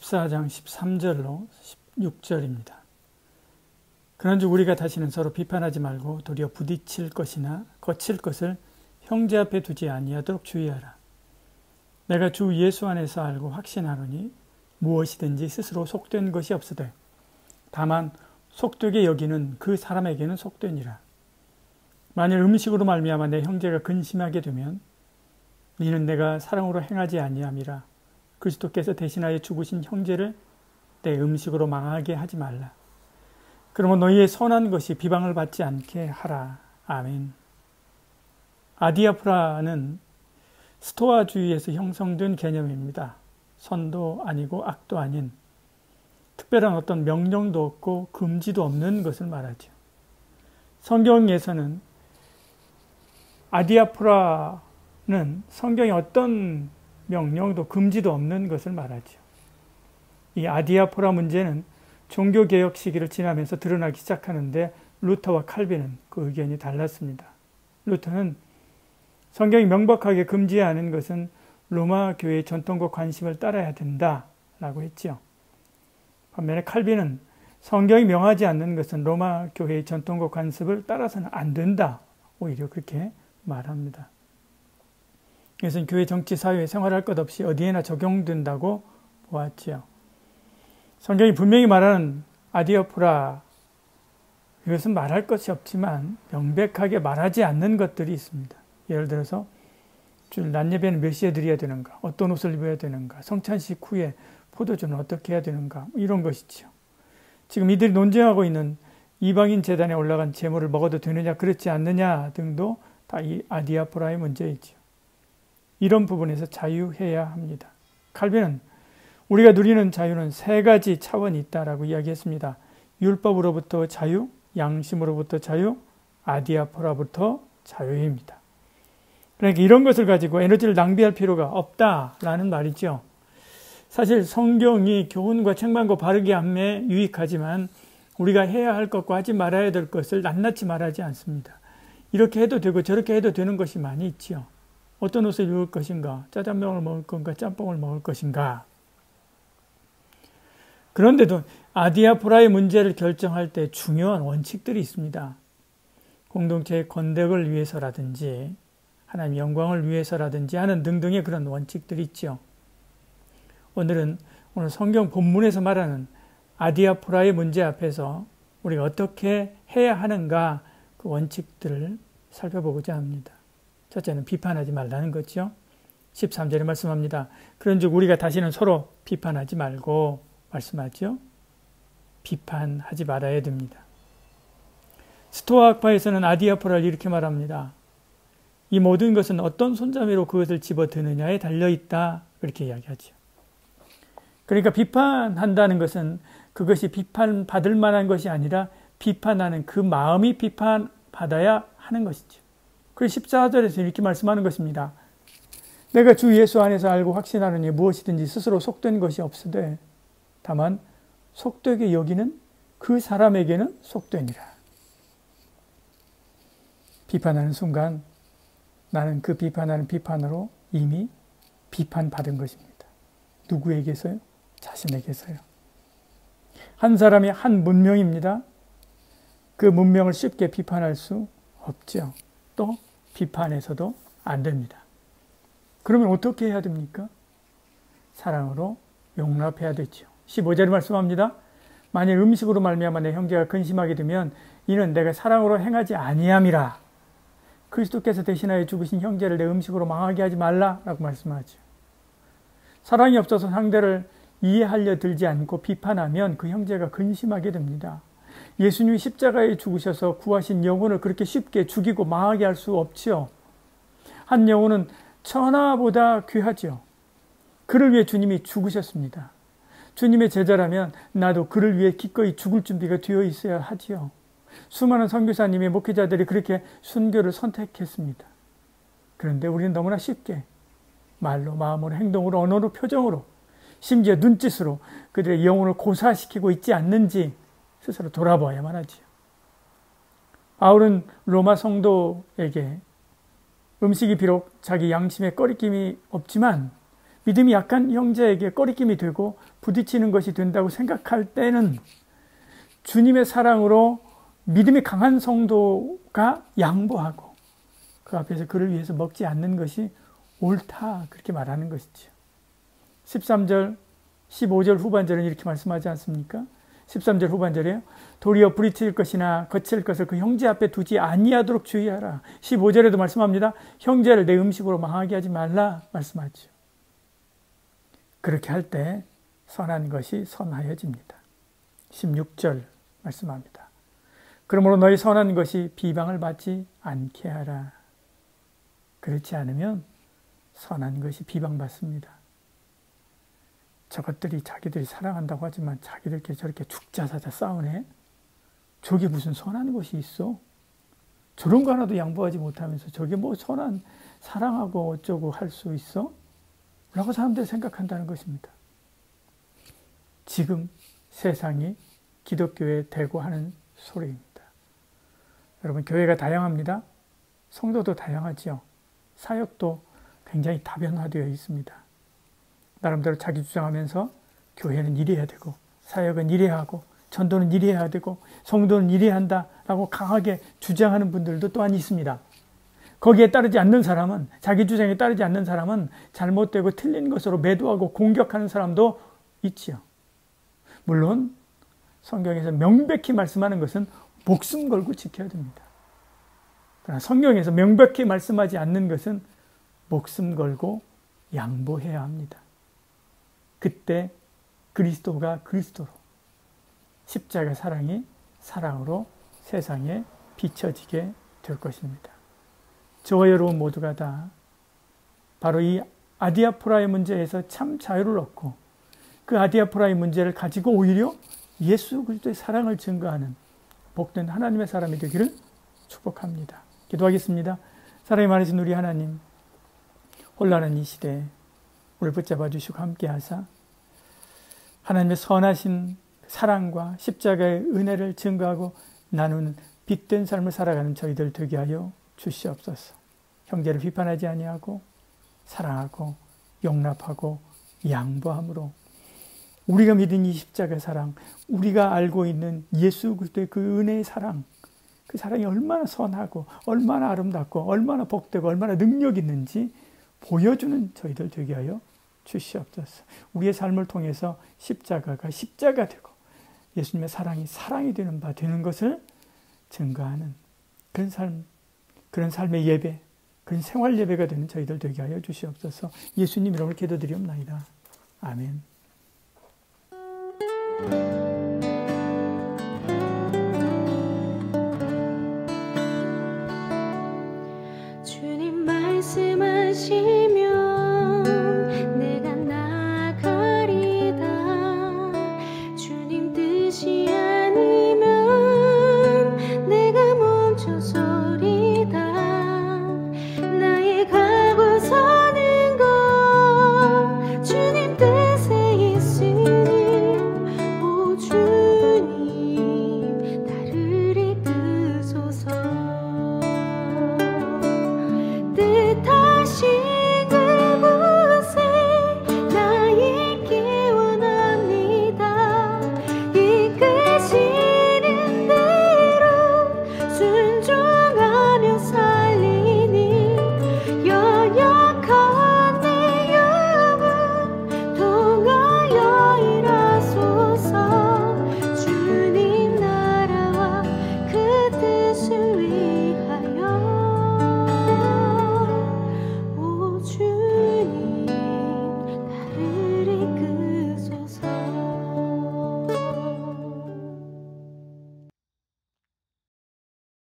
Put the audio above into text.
14장 13절로 16절입니다. 그런즉 우리가 다시는 서로 비판하지 말고 도리어 부딪힐 것이나 거칠 것을 형제 앞에 두지 아니하도록 주의하라. 내가 주 예수 안에서 알고 확신하노니 무엇이든지 스스로 속된 것이 없으되 다만 속되게 여기는 그 사람에게는 속되니라. 만일 음식으로 말미암아 내 형제가 근심하게 되면 이는 내가 사랑으로 행하지 아니함이라. 그리스도께서 대신하여 죽으신 형제를 내 음식으로 망하게 하지 말라. 그러면 너희의 선한 것이 비방을 받지 않게 하라. 아멘. 아디아프라는 스토아주의에서 형성된 개념입니다. 선도 아니고 악도 아닌, 특별한 어떤 명령도 없고 금지도 없는 것을 말하죠. 성경에서는 아디아프라는 성경에 어떤 명령도 금지도 없는 것을 말하죠. 이 아디아포라 문제는 종교개혁 시기를 지나면서 드러나기 시작하는데 루터와 칼빈은 그 의견이 달랐습니다. 루터는 성경이 명백하게 금지하는 것은 로마 교회의 전통과 관습을 따라야 된다라고 했지요. 반면에 칼빈은 성경이 명하지 않는 것은 로마 교회의 전통과 관습을 따라서는 안 된다. 오히려 그렇게 말합니다. 이것은 교회 정치, 사회, 생활할 것 없이 어디에나 적용된다고 보았지요. 성경이 분명히 말하는 아디아포라, 이것은 말할 것이 없지만 명백하게 말하지 않는 것들이 있습니다. 예를 들어서 주일 낮 예배는 몇 시에 드려야 되는가, 어떤 옷을 입어야 되는가, 성찬식 후에 포도주는 어떻게 해야 되는가, 이런 것이지요. 지금 이들이 논쟁하고 있는 이방인 제단에 올라간 제물을 먹어도 되느냐 그렇지 않느냐 등도 다 이 아디아포라의 문제이지요. 이런 부분에서 자유해야 합니다. 칼빈은 우리가 누리는 자유는 세 가지 차원이 있다라고 이야기했습니다. 율법으로부터 자유, 양심으로부터 자유, 아디아포라부터 자유입니다. 그러니까 이런 것을 가지고 에너지를 낭비할 필요가 없다라는 말이죠. 사실 성경이 교훈과 책망과 바르게 함에 유익하지만 우리가 해야 할 것과 하지 말아야 될 것을 낱낱이 말하지 않습니다. 이렇게 해도 되고 저렇게 해도 되는 것이 많이 있지요. 어떤 옷을 입을 것인가, 짜장면을 먹을 건가, 짬뽕을 먹을 것인가. 그런데도 아디아포라의 문제를 결정할 때 중요한 원칙들이 있습니다. 공동체의 건덕을 위해서라든지 하나님의 영광을 위해서라든지 하는 등등의 그런 원칙들이 있죠. 오늘 성경 본문에서 말하는 아디아포라의 문제 앞에서 우리가 어떻게 해야 하는가, 그 원칙들을 살펴보고자 합니다. 첫째는 비판하지 말라는 거죠. 13절에 말씀합니다. 그런즉 우리가 다시는 서로 비판하지 말고 말씀하죠. 비판하지 말아야 됩니다. 스토아 학파에서는 아디아포라를 이렇게 말합니다. 이 모든 것은 어떤 손잡이로 그것을 집어드느냐에 달려있다. 그렇게 이야기하죠. 그러니까 비판한다는 것은 그것이 비판받을 만한 것이 아니라 비판하는 그 마음이 비판받아야 하는 것이죠. 그래서 14절에서 이렇게 말씀하는 것입니다. 내가 주 예수 안에서 알고 확신하노니 무엇이든지 스스로 속된 것이 없으되 다만 속되게 여기는 그 사람에게는 속되니라. 비판하는 순간 나는 그 비판하는 비판으로 이미 비판받은 것입니다. 누구에게서요? 자신에게서요. 한 사람이 한 문명입니다. 그 문명을 쉽게 비판할 수 없죠. 또 비판해서도 안 됩니다. 그러면 어떻게 해야 됩니까? 사랑으로 용납해야 되죠. 15절에 말씀합니다. 만일 음식으로 말미암아 내 형제가 근심하게 되면 이는 내가 사랑으로 행하지 아니함이라. 그리스도께서 대신하여 죽으신 형제를 내 음식으로 망하게 하지 말라라고 말씀하죠. 사랑이 없어서 상대를 이해하려 들지 않고 비판하면 그 형제가 근심하게 됩니다. 예수님이 십자가에 죽으셔서 구하신 영혼을 그렇게 쉽게 죽이고 망하게 할 수 없지요. 한 영혼은 천하보다 귀하지요. 그를 위해 주님이 죽으셨습니다. 주님의 제자라면 나도 그를 위해 기꺼이 죽을 준비가 되어 있어야 하지요. 수많은 선교사님의 목회자들이 그렇게 순교를 선택했습니다. 그런데 우리는 너무나 쉽게 말로, 마음으로, 행동으로, 언어로, 표정으로, 심지어 눈짓으로 그들의 영혼을 고사시키고 있지 않는지 스스로 돌아봐야만 하지요. 바울은 로마 성도에게 음식이 비록 자기 양심에 꺼리낌이 없지만 믿음이 약한 형제에게 꺼리낌이 되고 부딪히는 것이 된다고 생각할 때는 주님의 사랑으로 믿음이 강한 성도가 양보하고 그 앞에서 그를 위해서 먹지 않는 것이 옳다, 그렇게 말하는 것이죠. 13절, 15절 후반절은 이렇게 말씀하지 않습니까? 13절 후반절에요. 도리어 부딪힐 것이나 거칠 것을 그 형제 앞에 두지 아니하도록 주의하라. 15절에도 말씀합니다. 형제를 내 음식으로 망하게 하지 말라 말씀하죠. 그렇게 할 때 선한 것이 선하여집니다. 16절 말씀합니다. 그러므로 너희 선한 것이 비방을 받지 않게 하라. 그렇지 않으면 선한 것이 비방받습니다. 저것들이 자기들이 사랑한다고 하지만 자기들끼리 저렇게 죽자사자 싸우네? 저게 무슨 선한 것이 있어? 저런 거 하나도 양보하지 못하면서 저게 뭐 선한 사랑하고 어쩌고 할 수 있어? 라고 사람들이 생각한다는 것입니다. 지금 세상이 기독교에 대고하는 소리입니다. 여러분, 교회가 다양합니다. 성도도 다양하지요. 사역도 굉장히 다변화되어 있습니다. 나름대로 자기 주장하면서 교회는 이래야 되고 사역은 이래야 하고 전도는 이래야 되고 성도는 이래야 한다라고 강하게 주장하는 분들도 또한 있습니다. 거기에 따르지 않는 사람은, 자기 주장에 따르지 않는 사람은 잘못되고 틀린 것으로 매도하고 공격하는 사람도 있지요. 물론 성경에서 명백히 말씀하는 것은 목숨 걸고 지켜야 됩니다. 그러나 성경에서 명백히 말씀하지 않는 것은 목숨 걸고 양보해야 합니다. 그때 그리스도가 그리스도로, 십자가 사랑이 사랑으로 세상에 비춰지게 될 것입니다. 저와 여러분 모두가 다 바로 이 아디아포라의 문제에서 참 자유를 얻고 그 아디아포라의 문제를 가지고 오히려 예수 그리스도의 사랑을 증거하는 복된 하나님의 사람이 되기를 축복합니다. 기도하겠습니다. 사랑이 많으신 우리 하나님, 혼란한 이 시대에 우리를 붙잡아 주시고 함께 하사 하나님의 선하신 사랑과 십자가의 은혜를 증거하고 나누는 빛된 삶을 살아가는 저희들 되게 하여 주시옵소서. 형제를 비판하지 아니하고 사랑하고 용납하고 양보함으로 우리가 믿은 이 십자가 사랑, 우리가 알고 있는 예수 그리스도의 그 은혜의 사랑, 그 사랑이 얼마나 선하고 얼마나 아름답고 얼마나 복되고 얼마나 능력 있는지 보여주는 저희들 되게 하여 주시옵소서. 우리의 삶을 통해서 십자가가 십자가 되고 예수님의 사랑이 사랑이 되는 바 되는 것을 증거하는 그런 삶, 그런 삶의 예배, 그런 생활 예배가 되는 저희들 되게 하여 주시옵소서. 예수님 이름으로 기도드리옵나이다. 아멘.